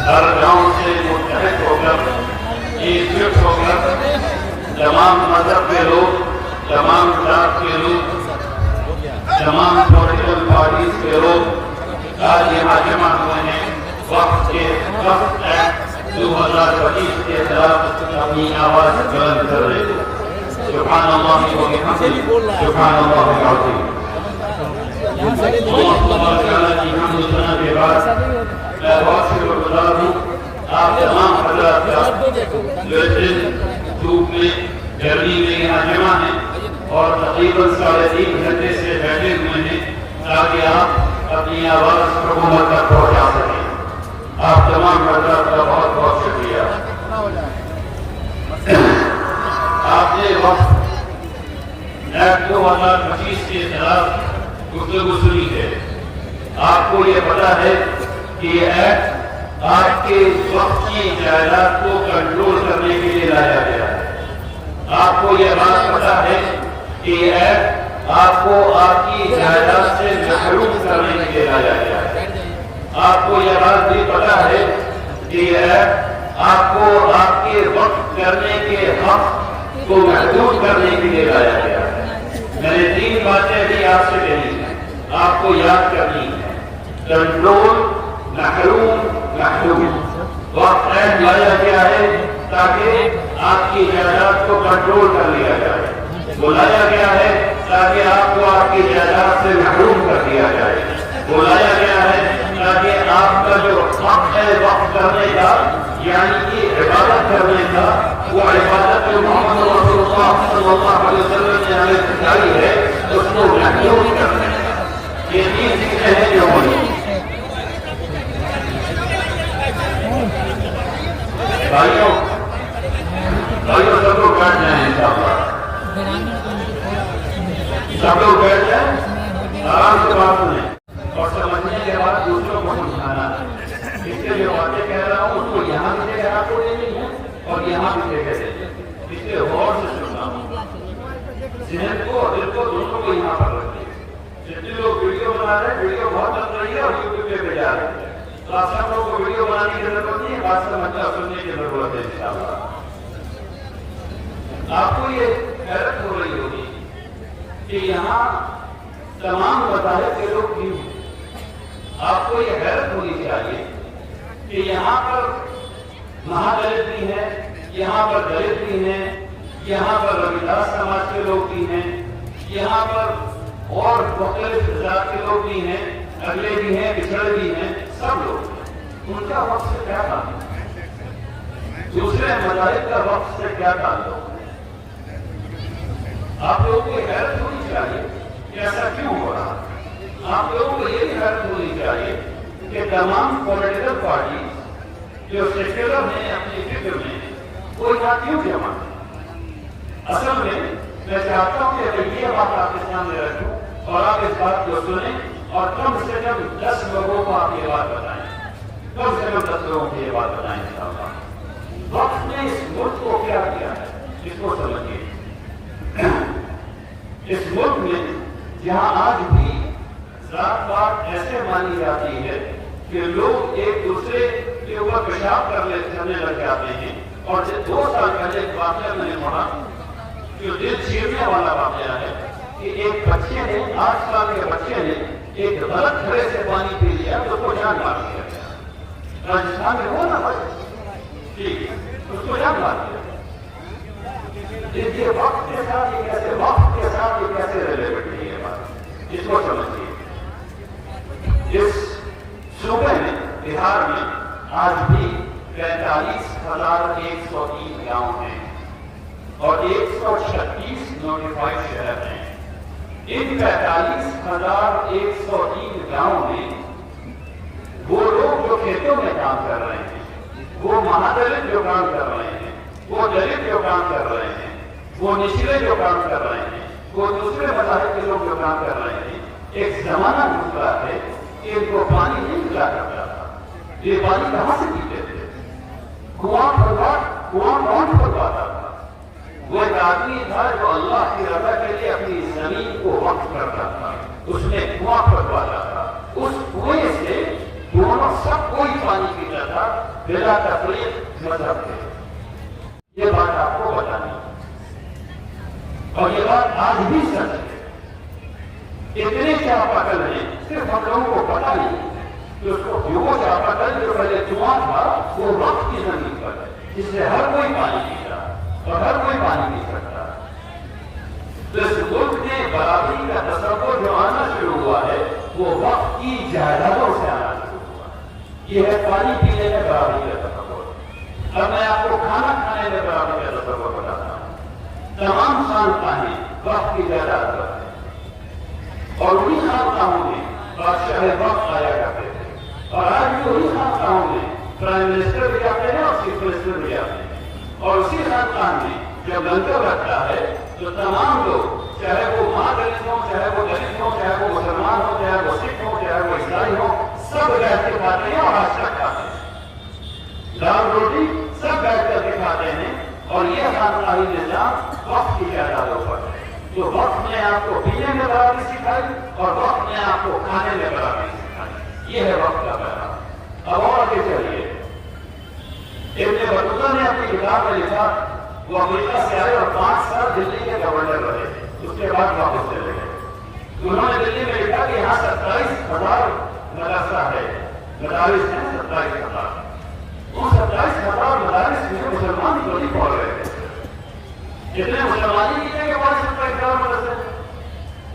ہر گاؤں سے متحد ہو کر ایکجٹ ہو کر تمام مذہب کے لوگ، تمام ذات کے لوگ، تمام پولیٹیکل پارٹیز کے لوگ آج یہاں جمع ہوئے ہیں وقت ایکٹ 2025 کے خلاف اپنی آواز بلند کر رہے ہیں۔ سبحان اللہ و بحمدہ، سبحان اللہ العظیم۔ اللہ تعالیٰ کی حمد و ثنا کے بعد میں بہت شکر گزار ہوں آپ تمام حضرات کا جو دن دھوپ میں گرمی میں یہاں جمع ہیں اور تقریباً 3.5 گھنٹے سے بیٹھے ہوئے ہیں تاکہ آپ اپنی آواز حکومت تک پہنچا سکیں۔ آپ تمام حضرات کا بہت بہت شکریہ۔ آپ نے وقت ایکٹ 2025 کے خلاف گفتگو سنی ہے۔ آپ کو یہ پتا ہے کہ یہ ایکٹ آپ کے وقت کی جائیداد کو کنٹرول کرنے کے لیے لایا گیا ہے۔ آپ کو یہ بات پتا ہے کہ یہ ایکٹ آپ کو آپ کی جائیداد سے محروم کرنے کے لیے لایا گیا ہے۔ آپ کو یہ بات بھی پتا ہے کہ یہ ایکٹ آپ کو آپ کے وقت کرنے کے حق کو محدود کرنے کے لیے لایا گیا ہے۔ میں نے 3 باتیں بھی آپ سے کہی ہیں، آپ کو یاد کرنی ہے۔ کنٹرول، محروم، محدود۔ وقت ایکٹ لایا گیا ہے تاکہ آپ کی جائیداد کو کنٹرول کر لیا جائے، بلایا گیا ہے تاکہ آپ کو آپ کی جائیداد سے محروم کر دیا جائے، بلایا گیا ہے تاکہ آپ کا جو حق ہے وقت کرنے کا، یعنی کہ عبادت کرنے کا، وہ عبادت جو محمد رسول اللہ صلی اللہ علیہ وسلم نے ہمیں سکھائی ہے اس کو محدود کرنے کا۔ یہ 3 چیزیں ہیں جو ہوئی۔ بھائیوں سب لوگ بیٹھ جائیں انشاءاللہ، سب لوگ بیٹھ جائیں، آرام سے بات سنیں اور سمجھنے کے بعد دوسروں کو سمجھانا ہے۔ اس کے جو باتیں کہہ رہا ہوں اس کو یہاں بھی جگہ آپ کو دینی ہے اور یہاں بھی جگہ دینی ہے۔ اس کے غور سے سننا، ذہن کو اور دل کو دونوں کو یہاں پر رکھیں۔ جتنے لوگ ویڈیو بنا رہے ہیں، ویڈیو بہت چل رہی ہے اور یوٹیوب پہ بھیجا رہے ہیں، تو آپ سب لوگوں کو ویڈیو بنانے کی ضرورت نہیں ہے، بات کا مطلب سننے کی ضرورت ہے انشاءاللہ۔ آپ کو یہ حیرت ہو رہی ہوگی کہ یہاں تمام مذاہب کے لوگ کیوں ہیں۔ آپ کو یہ حیرت ہونی چاہیے کہ یہاں پر مہادلت بھی ہیں، یہاں پر دلت بھی ہیں، یہاں پر رویداس سماج کے لوگ بھی ہیں، یہاں پر اور مختلف ذات کے لوگ بھی ہیں، اگلے بھی ہیں، پچھڑے بھی ہیں، سب لوگ۔ ان کا وقت سے کیا تعلق ہے؟ دوسرے مذاہب کا وقت سے کیا تعلق ہے؟ آپ لوگوں کو حیرت ہونی چاہیے کہ ایسا کیوں ہو رہا ہے۔ آپ لوگوں کو یہ بھی حیرت ہونی چاہیے کہ تمام پولیٹیکل پارٹیز جو سیکولر ہیں اپنی فکر میں، وہ یہاں کیوں جمع ہیں؟ اصل میں چاہتا ہوں کہ اگر یہ بات آپ کے سامنے رکھوں اور آپ اس بات کو سنیں اور کم سے کم 10 لوگوں کو آپ یہ بات بتائیں، کم سے کم 10 لوگوں کو یہ بات بتائیں انشاءاللہ۔ وقت نے اس ملک کو کیا کیا ہے اس کو سمجھیے۔ اس ملک میں جہاں آج بھی ذات پات ایسے مانی جاتی ہے کہ لوگ ایک دوسرے کے اوپر پیشاب کرنے لگ جاتے ہیں، اور 2 سال پہلے ایک واقعہ میں نے پڑھا جو دل چیرنے والا واقعہ ہے کہ ایک بچے نے 8 سال کے بچے نے ایک غلط گھڑے سے پانی پی لیا تو اس کو جان مار دیا گیا۔ راجستھان میں ہوا نا بچہ، ٹھیک ہے، اس کو جان مار دیا۔ یہ وقت کے ساتھ یہ کیسے، وقت کے ساتھ یہ کیسے ریلیویٹ نہیں ہے بات، اس کو سمجھیے۔ اس صوبے میں بہار میں آج بھی 45,103 گاؤں ہیں اور 136 نوٹیفائڈ شہر ہیں۔ ان 45,103 گاؤں میں وہ لوگ جو کھیتوں میں کام کر رہے ہیں، وہ مہادلت جو کام کر رہے ہیں، وہ دلت جو کام کر رہے ہیں، وہ نچلے جو کام کر رہے ہیں، وہ دوسرے مذاہب کے لوگ جو کام کر رہے ہیں، ایک زمانہ گزرا ہے کہ ان کو پانی نہیں ملا کرتا تھا۔ یہ پانی کہاں سے پیتے تھے؟ کنواں کون کھودواتا تھا؟ وہ ایک آدمی تھا جو اللہ کی رضا کے لیے اپنی زمین کو وقف کرتا تھا، اس نے کنواں کھودواتا تھا، اس کنویں سے دونوں سب کوئی پانی پیتا تھا، بلا تفریق مذہب تھے، یہ بات آپ کو بتانی ہے اور یہ بات آج بھی سچ ہے۔ اتنے چاپاکل ہیں، صرف ہم لوگوں کو پتا نہیں کہ اس کو وہ چاپاکل جو پہلے کنواں تھا وہ وقت کی زمین پر ہے، جس سے ہر کوئی پانی پیتا اور ہر کوئی پانی پی سکتا۔ تو اس ملک میں برابری کا تصور جو آنا شروع ہوا ہے وہ وقت کی جائیدادوں سے آنا شروع ہوا ہے۔ یہ ہے پانی پینے میں برابری کا تصور۔ اب میں آپ کو کھانا کھانے میں برابری کا تصور بتاتا ہوں۔ تمام خانقاہیں وقت کی جائیداد پر ہیں اور انہی خانقاہوں میں بادشاہ وقت آیا کرتے تھے، اور آج بھی وہی خانقاہوں میں پرائم منسٹر بھی آتے ہیں اور چیف منسٹر بھی آتے ہیں، اور اسی خانقاہ میں جب لنگر رکھتا ہے تو تمام لوگ، چاہے وہ ماں دلت ہوں، چاہے وہ دلت ہوں، چاہے وہ مسلمان ہوں، چاہے وہ سکھ ہوں، چاہے وہ عیسائی ہوں، سب بیٹھ کے کھاتے ہیں اور آج تک کھاتے ہیں۔ دال روٹی سب بیٹھ کر کے کھاتے ہیں، اور یہ خانقاہی نظام وقت کی جائیدادوں پر ہے۔ تو وقت نے آپ کو پینے میں برابری سکھائی اور وقت نے آپ کو کھانے میں برابری سکھائی۔ یہ ہے وقت کا پیغام۔ اب اور آگے چلیے، ابن بطوطہ نے اپنی کتاب میں لکھا، وہ امریکہ سے آئے اور 5 سال دلی کے گورنر رہے، اس کے بعد واپس چلے گئے۔ انہوں نے دلی میں لکھا کہ یہاں 27,000 مدرسہ ہے، مدارس ہیں 27,000۔ ان 27,000 مدارس میں مسلمان تو نہیں پڑھ رہے تھے، جتنے مسلمانی کی کہ 27,000 مدرسے،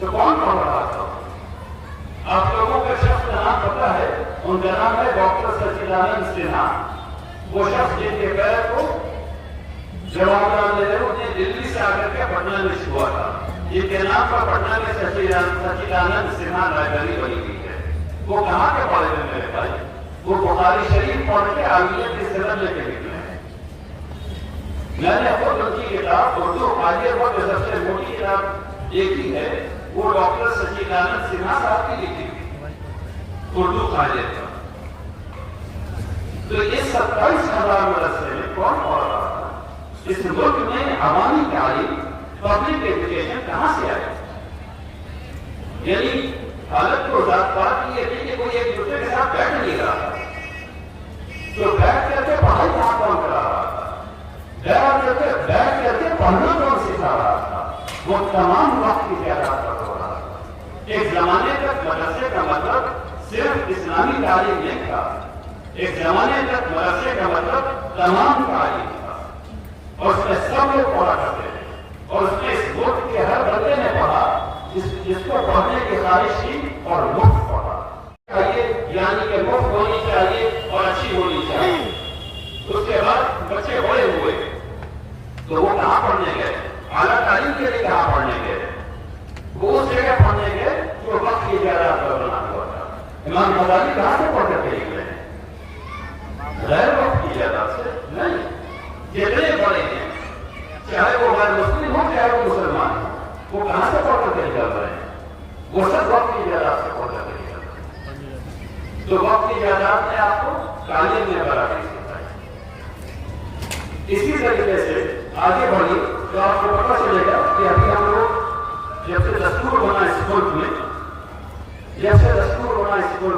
تو کون پڑھ رہا تھا؟ آپ لوگوں کا شخص کا نام پتا ہے، ان کا نام ہے ڈاکٹر سچیدانند سنہا۔ وہ شخص جن کے پیر کو جواہر لال نہرو نے دلی سے آ کر کے پٹنہ میں چھوا تھا، جن کے نام پر پٹنہ میں سچیدانند سنہا لائبریری بنی ہوئی ہے۔ وہ کہاں کے پڑھے تھے میرے بھائی؟ وہ بخاری شریف پڑھ کے عالمیت کی سند لے کے نکلے ہیں۔ میں نے خود ان کی کتاب اردو حاضر وقت سب سے موٹی کتاب ایک ہی ہے، وہ ڈاکٹر سچیدانند سنہا صاحب کی لکھی تھی، اردو حاضر کا۔ تو یہ 27,000 مدرسے میں کون پڑھ رہا تھا؟ اس ملک میں عوامی تعلیم، پبلک ایجوکیشن کہاں سے آئی؟ یعنی حالت کو ذات بات کی ہے کہ کوئی ایک دوسرے کے ساتھ بیٹھ نہیں رہا تھا، تو بیٹھ کر کے پڑھائی کہاں کون کرا رہا تھا؟ بیٹھ کر کے پڑھنا کون سکھا رہا تھا؟ وہ تمام وقت کی جائیداد پر ہو رہا تھا۔ ایک زمانے تک مدرسے کا مطلب صرف اسلامی تعلیم نہیں تھا، ایک زمانے تک مدرسے کا مطلب تمام تعلیم تھا، اور اس میں سب لوگ پڑھا کرتے تھے، اور اس میں اس ملک کے ہر بندے نے پڑھا جس کو پڑھنے کی خواہش تھی اور مفت پڑھا چاہیے، یعنی کہ مفت ہونی چاہیے اور اچھی ہونی چاہیے۔ اس کے بعد بچے بڑے ہوئے تو وہ کہاں پڑھنے گئے؟ اعلیٰ تعلیم کے لیے کہاں پڑھنے گئے؟ وہ اس جگہ پڑھنے گئے جو وقت کی جائیداد پر بنا ہوا تھا۔ امام غزالی کہاں سے پڑھ کر کے نکلے؟ غیر وقت کی جائیداد سے نہیں۔ جتنے بڑے ہیں، چاہے وہ غیر مسلم ہو چاہے وہ مسلمان ہو، وہ کہاں سے پڑھ کر کے نکل رہے ہیں؟ وہ سب وقت کی جائیداد سے پڑھ کر کے نکل رہے ہیں۔ تو وقت کی جائیداد نے آپ کو تعلیم میں برابری سکھائی۔ اسی طریقے سے آگے بڑھی تو آپ کو پتہ چلے گا کہ ابھی ہم لوگ جب سے دستور بنا اس ملک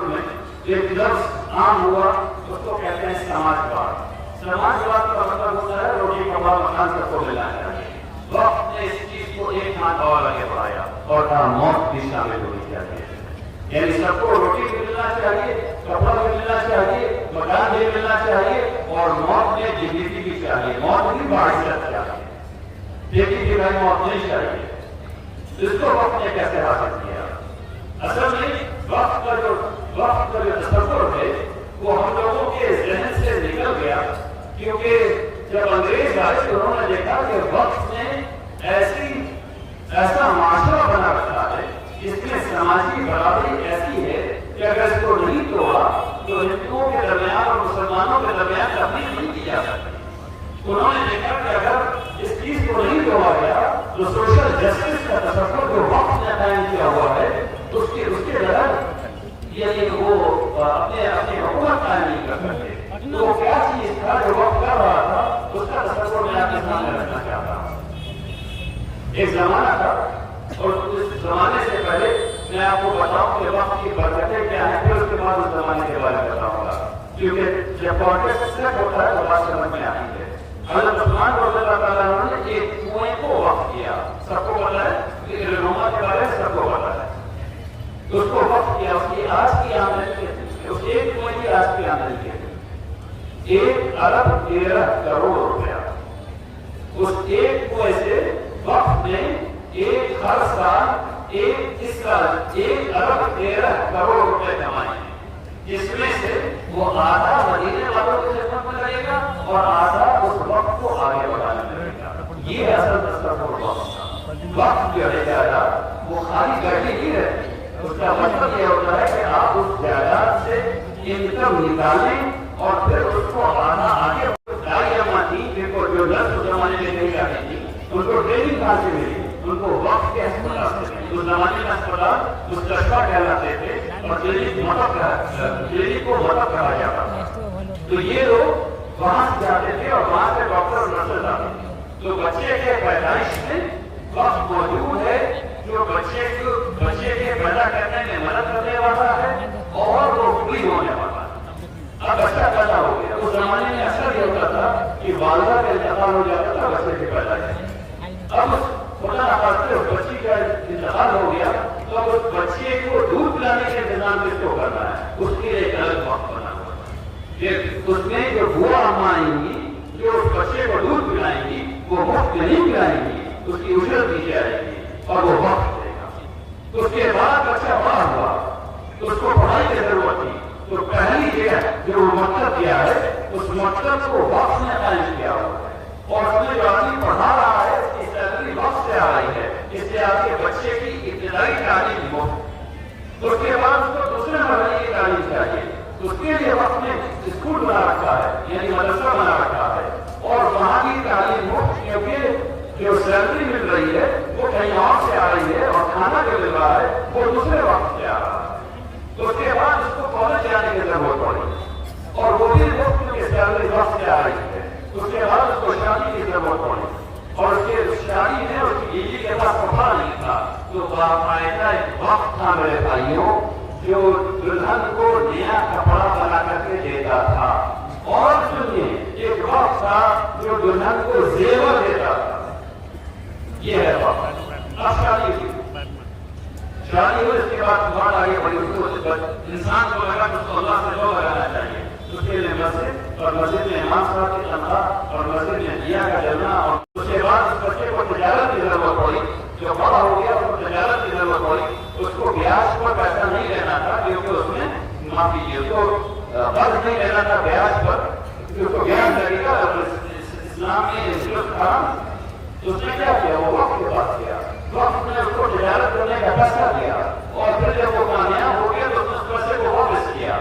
میں، ایک لفظ عام ہوا، اس کو کہتے ہیں سماجواد۔ سماجواد کا مطلب ہوتا ہے روٹی کپڑا مکان سب کو ملنا چاہیے۔ وقت نے اس چیز کو ایک ہاتھ اور آگے بڑھایا اور موت بھی شامل ہونی چاہیے، یعنی سب کو روٹی بھی ملنا چاہیے، کپڑا بھی ملنا چاہیے، مکان بھی ملنا چاہیے، اور موت میں ڈگنیٹی بھی چاہیے، موت بھی باعزت چاہیے، لیکن کہ بھائی موت نہیں چاہیے۔ اس کو وقت نے کیسے حاصل کیا؟ اصل میں وقت کا جو تصور ہے وہ ہم لوگوں کے ذہن سے نکل گیا، کیونکہ جب انگریز آئے تو انہوں نے دیکھا کہ وقت نے ایسا معاشرہ بنا رکھا ہے جس میں سماجی برابری ایسی ہے کہ اگر اس کو نہیں توڑا تو ہندوؤں کے درمیان اور مسلمانوں کے درمیان تفریق نہیں کی جا سکتی۔ انہوں نے دیکھا کہ اگر اس چیز کو نہیں توڑا گیا تو سوشل جسٹس کا تصور جو وقت نے قائم کیا ہوا ہے اس کے ذرا یعنی وہ اپنی حکومت قائم نہیں کر سکتے۔ تو کیا چیز تھا جو وقت کر رہا تھا، اس کا تصور میں آپ کے سامنے رکھنا چاہتا ہوں۔ ایک زمانہ تھا، اور اس زمانے سے پہلے میں آپ کو بتاؤں کہ وقت کی برکتیں کیا ہیں، پھر اس کے بعد اس زمانے کے بارے میں بتاؤں گا۔ کیونکہ جب کانٹیکٹ سیٹ ہوتا ہے تو بات سمجھ میں آتی ہے. حضرت عثمان رضی اللہ تعالیٰ عنہ نے ایک کنویں کو وقف کیا. سب کو پتا ہے رہنما کے بارے میں سب کو پتا ہے. اس کو وقف کیا. اس کی آج کی آمدنی کتنی ہے؟ اس ایک کنویں کی آج کی آمدنی کتنی؟ 1 ارب 13 کروڑ روپیہ. اس ایک کنویں سے وقف نے ہر سال 1 ارب 13 کروڑ روپے کمائے، جس میں سے وہ آدھا مدینے والوں کی خدمت میں لگے گا اور آدھا اس وقت کو آگے بڑھانے میں لگے گا. یہ اصل تصور وقت کا. وقت جو ہے جائیداد وہ خالی بیٹھی نہیں رہتی. اس کا مطلب یہ ہوتا ہے کہ آپ اس جائیداد سے انکم نکالیں اور پھر اس کو آدھا آگے دائی اما تھی جن کو جو نرس اس زمانے میں نہیں آتی تھی ان کو ٹریننگ کہاں سے ملی؟ ان کو وقت کے اسپتال سے. اس زمانے میں اسپتال مستشفیٰ کہلاتے تھے اور کلینک کو مطلب کہا جاتا تھا. تو یہ لوگ وہاں سے جاتے تھے اور وہاں سے ڈاکٹر اور نرسز آتے تھے. تو بچے کے پیدائش میں وقت موجود ہے جو بچے کے پیدا کرنے میں مدد کرنے والا ہے اور وہ فری ہونے والا ہے. اب بچہ پیدا ہو گیا. اس زمانے میں اکثر یہ ہوتا تھا کہ والدہ کا انتقال ہو جاتا تھا بچے کے پیدائش. اب خدا نخواستہ اس بچی کا انتقال ہو گیا تو اب اس بچے کو دودھ پلانے کے انتظام کس کو کرنا ہے؟ اس کے لیے ایک الگ وقت بنا ہوا ہے. اس میں جو بوا اماں آئیں گی جو اس بچے کو دودھ پلائیں گی وہ مفت میں نہیں پلائیں گی، اس کی اجرت دی جائے گی اور وہ وقت دے گا. تو اس کے بعد بچہ بڑا ہوا تو اس کو پڑھائی کی ضرورت تھی. تو پہلی جگہ جو مکتب دیا ہے اس مکتب کو وقت نے قائم کیا ہوا ہے اور اس میں جو آدمی پڑھا رہا ہے اس کی سیلری وقت سے آ رہی ہے. اس سے آپ کے بچے کی ابتدائی تعلیم ہو. اس کے بعد اس کو دوسرے مرحلے کی تعلیم چاہیے. اس کے لیے وقت نے اسکول بنا رکھا ہے یعنی مدرسہ بنا رکھا ہے اور وہاں کی تعلیم ہو کیونکہ جو سیلری مل رہی ہے وہ کہیں اور سے آ رہی ہے اور کھانا جو مل رہا ہے وہ دوسرے وقت سے آ رہا ہے. تو اس کے بعد اس کو کالج جانے کی ضرورت پڑی اور وہ بھی وقت کیونکہ سیلری وقت سے آ رہی ہے. اس کے بعد اس کو شادی کی ضرورت پڑی اور اس کے شادی میں اس کی بیوی کے پاس کپڑا نہیں تھا تو باقاعدہ ایک وقت تھا میرے بھائیوں جو دلہن کو نیا کپڑا بنا کر کے دیتا تھا. اور سنیے ایک وقت تھا جو دلہن کو زیور دیتا تھا. یہ ہے وقت. اب شادی ہوئی اس کے بعد بات آگے بڑی انسان کو لگا کہ اس کو اللہ سے جو لگانا چاہیے. اس کے لیے مسجد اور مسجد میں امام صاحب کی تنخواہ اور مسجد میں دیا کا جلنا اور اس کے بعد اس بچے کو تجارت کی ضرورت پڑی. جو بڑا ہو گیا اس کو تجارت کی ضرورت پڑی. اس کو بیاج پر پیسہ نہیں لینا تھا کیونکہ اس میں معاف کیجیے اس کو قرض نہیں لینا تھا بیاج پر کیونکہ اس کو بیاج لگے گا. اسلام میں انٹرسٹ تھا. اس نے کیا کیا؟ وہ وقت کے پاس کیا. وقت نے اس کو تجارت کرنے کا پیسہ دیا اور پھر جب وہ کامیاب ہو گیا تو اس پیسے کو واپس کیا.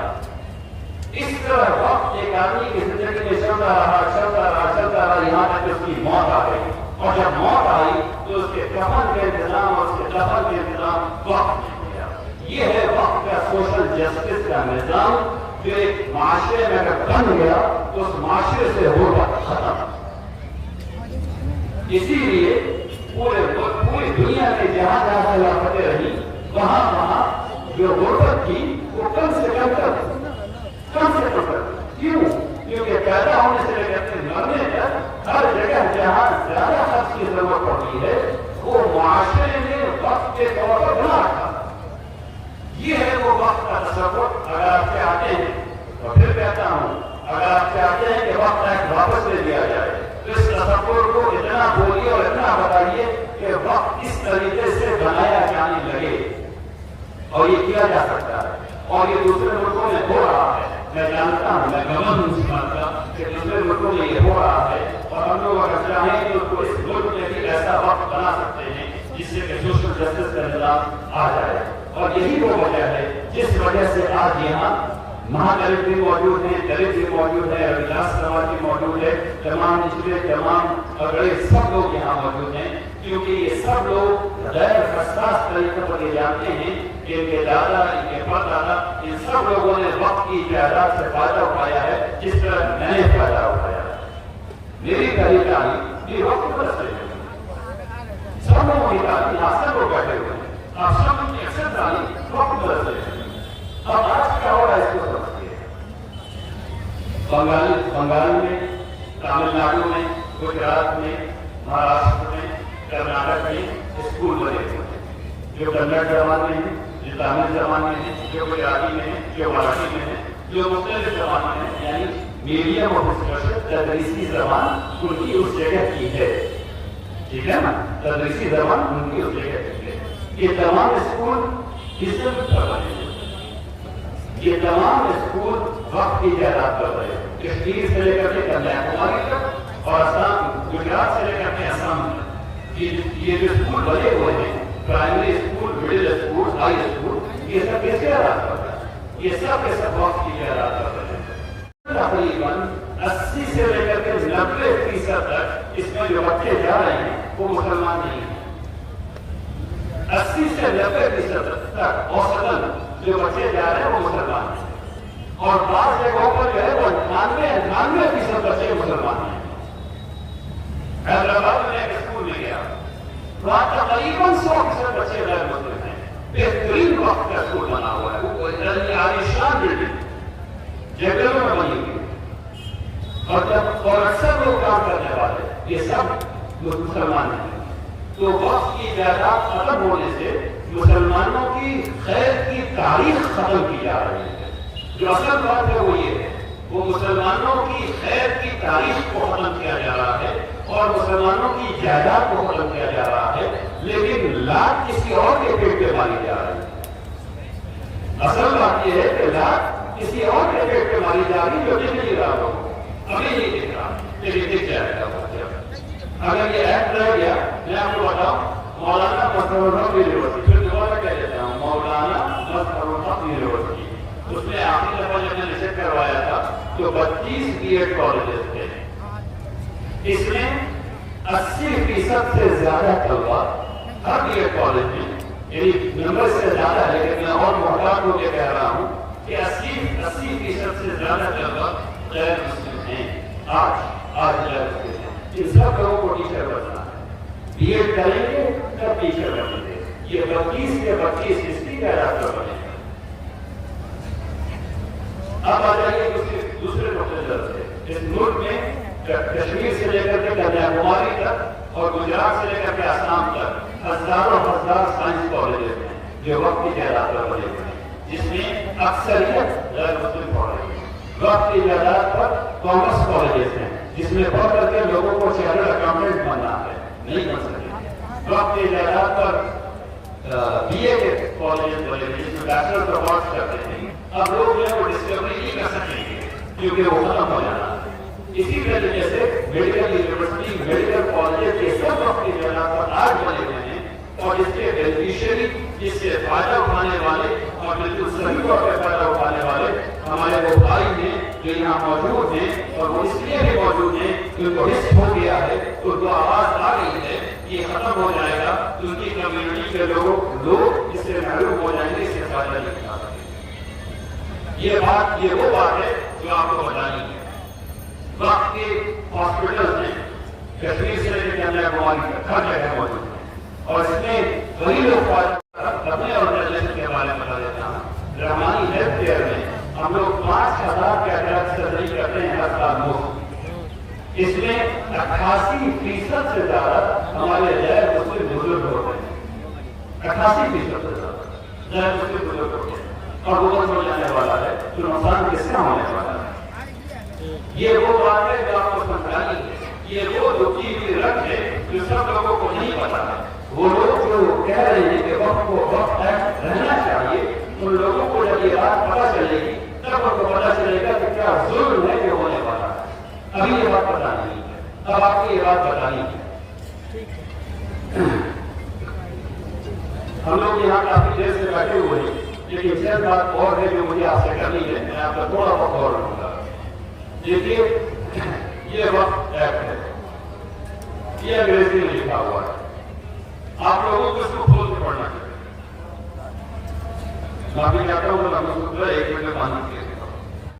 اس طرح وقت ایک آدمی کی زندگی میں چلتا رہا یہاں تک اس کی موت آ گئی. اور جب موت آئی تو اس کے کفن کے انتظام اور اس کے دفن کے انتظام وقت نے کیا. یہ ہے وقت کا سوشل جسٹس کا نظام جو ایک معاشرے میں اگر بن گیا تو اس معاشرے سے ہوگا ختم. اسی لیے پوری دنیا کے جہاں جہاں خلافاتیں رہی وہاں جو غربت تھی وہ کم سے کم کیوں؟ کیونکہ پیدا ہونے سے لے کر مرنے تک ہر جگہ جہاں زیادہ خرچ کی ضرورت پڑتی ہے وہ معاشرے نے وقت کے طور پر بنا رکھا. یہ ہے وہ وقت کا تصور. اگر آپ چاہتے ہیں تو پھر کہتا ہوں اگر آپ چاہتے ہیں کہ وقت ایک واپس لے لیا جائے تو اس تصور کو اتنا بولیے اور اتنا بتائیے کہ وقت اس طریقے سے بنایا جانے لگے اور یہ کیا جا سکتا ہے. اور یہ دوسرے ملکوں میں ہو رہا ہے. میں جانتا ہوں میں گواہ ہوں اس بات کا کہ دوسرے ملکوں میں یہ ہو رہا ہے اور ہم لوگ اگر چاہیں تو اس کو اس ملک میں بھی ایسا وقت بنا سکتے ہیں جس سے کہ سوشل جسٹس کا نظام آ جائے. اور یہی وہ وجہ ہے جس وجہ سے آج یہاں مہادلت بھی موجود ہیں, دلت بھی موجود ہے, ابھیلاس سماج بھی موجود ہے, تمام نچلے تمام اگڑے سب لوگ یہاں موجود ہیں کیونکہ یہ سب لوگ غیر حساس طریقے پر یہ جانتے ہیں کہ ان کے دادا ان کے پردادا ان سب لوگوں نے وقت کی جائیداد سے فائدہ اٹھایا ہے جس طرح میں نے فائدہ اٹھایا ہے. میری پہلی تعلیم یہ وقت پر سے سب لوگوں کی تعلیم آپ سب لوگ بیٹھے ہوئے ہیں. آپ سب لوگ کی اکثر تعلیم وقت پر سے. اب آج کیا ہو رہا ہے اس کو سمجھتے ہیں. بنگال میں، تامل ناڈو میں، گجرات میں، مہاراشٹر میں، کرناٹک میں اسکول بنے ہوئے ہیں، جو کنڑ زبان میں ہیں، جو تامل زبان میں ہیں، جو گجراتی میں ہیں، جو مراٹھی میں ہیں، جو مختلف زبان میں ہیں، یعنی میڈیم آف انسٹرکشن تدریسی زبان ان کی اس جگہ کی ہے، ٹھیک ہے نا، تدریسی زبان ان کی اس جگہ کی ہے۔ یہ تمام اسکول حزب پر بنے ہوئے، یہ تمام اسکول وقت کی جائیداد پر بنے، کشمیر سے لے کر کے کنیا کماری تک اور گجرات سے لے کر کے آسام تک یہ جو اسکول بنے ہوئے ہیں، primary school, middle school, high school, یہ سب کیسے جائیداد پر ہے؟ یہ سب کے سب وقت کی جائیداد پر بنے۔ تقریباً 80 سے لے کر کے 90% تک اس میں جو بچے جا رہے ہیں وہ مسلمان نہیں ہیں۔ 80 سے 90% تک اوسطاً جو بچے جا رہے ہیں وہ مسلمان ہیں، اور بعض جگہوں پر جو ہے وہ 98% بچے مسلمان ہیں۔ حیدرآباد میں ایک اسکول میں گیا، وہاں تقریباً 100% بچے غیر مسلم ہیں۔ بہترین وقت کا اسکول بنا ہوا ہے، عالیشان بلڈنگ جنگلوں میں بنی ہوئی، اور اکثر لوگ کام کرنے والے یہ سب مسلمان ہیں۔ تو وقت کی جائیداد ختم ہونے سے مسلمانوں کی خیر کی تاریخ ختم کی جا رہی ہے۔ جو اصل بات ہے وہ یہ ہے، وہ مسلمانوں کی خیر کی تاریخ کو ختم کیا جا رہا ہے اور مسلمانوں کی جائیداد کو ختم کیا جا رہا ہے، لیکن لات کسی اور کے پیٹ پہ ماری جا رہی ہے۔ اصل بات یہ ہے کہ لات کسی اور کے پیٹ پہ ماری جا رہی جو دکھ نہیں رہا ہو، ابھی نہیں دکھ رہا، لیکن دکھ جائے گا۔ اگر یہ ایکٹ رہ گیا، میں آپ کو بتاؤں، مولانا مظہر الحق یونیورسٹی، پھر دوبارہ کہہ دیتا ہوں، مولانا مظہر الحق یونیورسٹی، اس میں آخری دفعہ جب میں نے چیک کروایا تھا تو 32 بی ایڈ کالجز تھے، اس میں 80% سے زیادہ طلبا ہر بی ایڈ کالج میں، یعنی نمبر سے زیادہ ہے، لیکن میں اور محتاط ہو کے کہہ رہا ہوں کہ 80% سے زیادہ طلبا غیر مسلم ہیں۔ آج غیر مسلم ہیں، ان سب لوگوں کو ٹیچر بننا ہے، بی ایڈ کریں گے تب ٹیچر بنیں گے۔ یہ 32 کے 32 اس کی تعداد پر بنے گا۔ اب آ جائیے دوسرے نقطے نظر سے، اس ملک میں کشمیر سے لے کر کے کنیا کماری تک اور گجرات سے لے کر کے آسام تک ہزار سائنس کالجز ہیں جو وقت کی تعداد پر بنے ہوئے ہیں، جس میں اکثریت غیر مسلم پڑھ رہے ہیں۔ وقت کی تعداد پر کامرس کالجز ہیں جس میں پڑھ کر کے لوگوں کو چارٹرڈ اکاؤنٹنٹ بننا ہے، نہیں بن سکے۔ وقت کی تعداد پر بی اے کے کالجز بنے ہیں جس میں بیچلر کا کورس کرتے ہیں۔ اب لوگ جو ہے وہ ڈسکوری نہیں کر سکیں گے کیونکہ وہ ختم ہو جانا ہے۔ اسی طریقے سے میڈیکل یونیورسٹی، میڈیکل کالجز کے سب وقت کی تعداد پر آج بنے ہوئے ہیں، اور اس کے بینیفیشری، جس سے فائدہ اٹھانے والے اور بالکل صحیح طور پہ فائدہ اٹھانے والے ہمارے وہ بھائی ہیں جو یہاں موجود ہیں، اور وہ اس لیے بھی موجود ہیں کہ ان کو حص ہو گیا ہے، ان کو آواز آ رہی ہے کہ یہ ختم ہو جائے گا، ان کی کمیونٹی کے لوگ اس سے محروم ہو جائیں گے، اس سے فائدہ نہیں اٹھا سکیں گے۔ یہ وہ بات ہے جو آپ کو بتانی ہے۔ وقت کے ہاسپٹل ہیں کشمیر سے لے کے کنیا کماری تک ہر جگہ موجود ہیں، اور اس میں وہی لوگ اپنے آرگنائزیشن کے بارے میں بتا دیتا ہوں۔ رحمانی ہیلتھ کیئر میں ہم لوگ 5000 کیٹریکٹ سرجری کرتے ہیں ہر سال مفت۔ اس میں 88% سے زیادہ ہمارے غیر مسلم بزرگ ہوتے ہیں، 88% سے زیادہ غیر مسلم بزرگ ہوتے ہیں، اور وہ بند ہو جانے والا ہے تو نقصان کس کا ہونے والا ہے؟ یہ وہ بات ہے جو آپ کو سمجھانی ہے، یہ وہ جو کی رنگ ہے جو سب لوگوں کو نہیں پتا ہے۔ وہ لوگ جو کہہ رہے ہیں کہ وقت کو وقت رہنا چاہیے، ان لوگوں کو جب یہ بات پتا چلے گی تب ان کو پتا چلے گا کہ کیا ظلم ہے جو ہونے والا ہے۔ ابھی یہ بات پتا نہیں ہے، اب آپ کو یہ بات بتانی ہے۔ ہم لوگ یہاں کافی دیر سے بیٹھے ہوئے ہیں، لیکن چند بات اور ہے جو مجھے آپ سے کرنی ہے، میں آپ کا تھوڑا بہت غور رکھوں گا۔ دیکھیے، یہ وقت ایپ ہے، یہ انگریزی میں لکھا ہوا ہے، آپ لوگوں کو اس کو کھول کے پڑھنا چاہیے۔ معافی چاہتا ہوں، ایک منٹ میں پانی